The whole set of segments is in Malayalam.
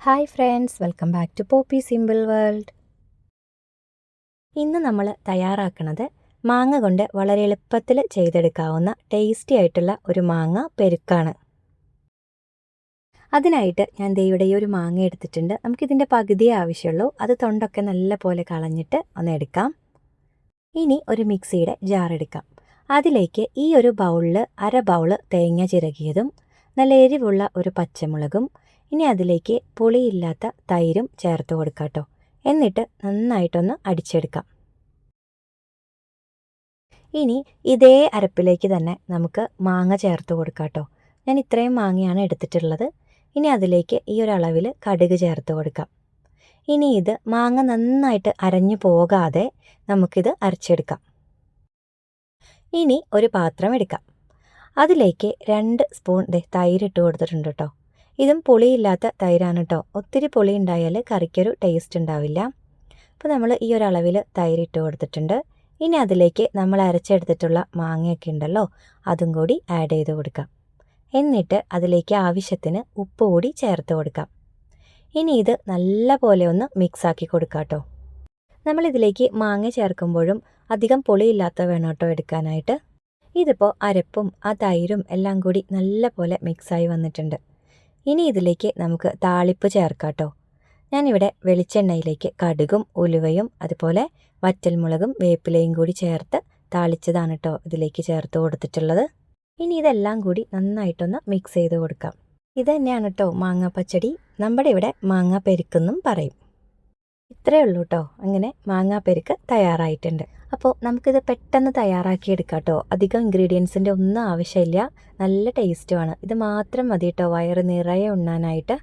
Hi friends, welcome back to Poppy Simple World. ഇന്ന് നമ്മൾ തയ്യാറാക്കുന്നത് മാങ്ങ കൊണ്ട് വളരെ എളുപ്പത്തിൽ ചെയ്തെടുക്കാവുന്ന ടേസ്റ്റി ആയിട്ടുള്ള ഒരു മാങ്ങ പെരുക്കാണ്. അതിനായിട്ട് ഞാൻ ഇവിടെ ഒരു മാങ്ങ എടുത്തിട്ടുണ്ട്. നമുക്കിതിൻ്റെ പകുതിയേ ആവശ്യമുള്ളൂ. അത് തൊണ്ടൊക്കെ നല്ല പോലെ കളഞ്ഞിട്ട് ഒന്ന് എടുക്കാം. ഇനി ഒരു മിക്സിയുടെ ജാർ എടുക്കാം. അതിലേക്ക് ഈ ഒരു ബൗളിൽ അര ബൗള് തേങ്ങ ചിരകിയതും നല്ല എരിവുള്ള ഒരു പച്ചമുളകും ഇനി അതിലേക്ക് പുളിയില്ലാത്ത തൈരും ചേർത്ത് കൊടുക്കാം കേട്ടോ. എന്നിട്ട് നന്നായിട്ടൊന്ന് അടിച്ചെടുക്കാം. ഇനി ഇതേ അരപ്പിലേക്ക് തന്നെ നമുക്ക് മാങ്ങ ചേർത്ത് കൊടുക്കാം കേട്ടോ. ഞാൻ ഇത്രയും മാങ്ങയാണ് എടുത്തിട്ടുള്ളത്. ഇനി അതിലേക്ക് ഈ ഒരു അളവിൽ കടുക് ചേർത്ത് കൊടുക്കാം. ഇനി ഇത് മാങ്ങ നന്നായിട്ട് അരഞ്ഞു പോകാതെ നമുക്കിത് അരച്ചെടുക്കാം. ഇനി ഒരു പാത്രം എടുക്കാം. അതിലേക്ക് 2 സ്പൂൺ തൈര് ഇട്ട് കൊടുത്തിട്ടുണ്ട് കേട്ടോ. ഇതും പുളിയില്ലാത്ത തൈരാണ് കേട്ടോ. ഒത്തിരി പുളി ഉണ്ടായാൽ കറിക്കൊരു ടേസ്റ്റ് ഉണ്ടാവില്ല. അപ്പോൾ നമ്മൾ ഈ ഒരു അളവിൽ തൈര് ഇട്ട് കൊടുത്തിട്ടുണ്ട്. ഇനി അതിലേക്ക് നമ്മൾ അരച്ചെടുത്തിട്ടുള്ള മാങ്ങയൊക്കെ ഉണ്ടല്ലോ, അതും കൂടി ആഡ് ചെയ്ത് കൊടുക്കാം. എന്നിട്ട് അതിലേക്ക് ആവശ്യത്തിന് ഉപ്പ് കൂടി ചേർത്ത് കൊടുക്കാം. ഇനി ഇത് നല്ല പോലെ ഒന്ന് മിക്സാക്കി കൊടുക്കാം കേട്ടോ. നമ്മളിതിലേക്ക് മാങ്ങ ചേർക്കുമ്പോഴും അധികം പുളിയില്ലാത്ത വേണം കേട്ടോ എടുക്കാനായിട്ട്. ഇതിപ്പോൾ അരപ്പും ആ തൈരും എല്ലാം കൂടി നല്ല പോലെ മിക്സായി വന്നിട്ടുണ്ട്. ഇനി ഇതിലേക്ക് നമുക്ക് താളിപ്പ് ചേർക്കാം കേട്ടോ. ഞാനിവിടെ വെളിച്ചെണ്ണയിലേക്ക് കടുകും ഉലുവയും അതുപോലെ വറ്റൽമുളകും വേപ്പിലയും കൂടി ചേർത്ത് താളിച്ചതാണ് കേട്ടോ ഇതിലേക്ക് ചേർത്ത് കൊടുത്തിട്ടുള്ളത്. ഇനി ഇതെല്ലാം കൂടി നന്നായിട്ടൊന്ന് മിക്സ് ചെയ്ത് കൊടുക്കാം. ഇത് തന്നെയാണ് കേട്ടോ മാങ്ങ പച്ചടി. നമ്മുടെ ഇവിടെ മാങ്ങ പെരുക്കെന്നും പറയും. ഇത്രയേ ഉള്ളൂ കേട്ടോ. അങ്ങനെ മാങ്ങാപ്പെരുക്ക് തയ്യാറായിട്ടുണ്ട്. അപ്പോൾ നമുക്കിത് പെട്ടെന്ന് തയ്യാറാക്കിയെടുക്കാം കേട്ടോ. അധികം ഇൻഗ്രീഡിയൻസിൻ്റെ ഒന്നും ആവശ്യമില്ല. നല്ല ടേസ്റ്റുമാണ്. ഇത് മാത്രം മതി കേട്ടോ വയറ് നിറയെ ഉണ്ണാനായിട്ട്.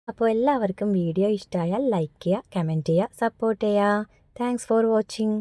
അപ്പോൾ എല്ലാവർക്കും വീഡിയോ ഇഷ്ടമായാൽ ലൈക്ക് ചെയ്യുക, കമൻറ്റ് ചെയ്യുക, സപ്പോർട്ട് ചെയ്യുക. Thanks for watching.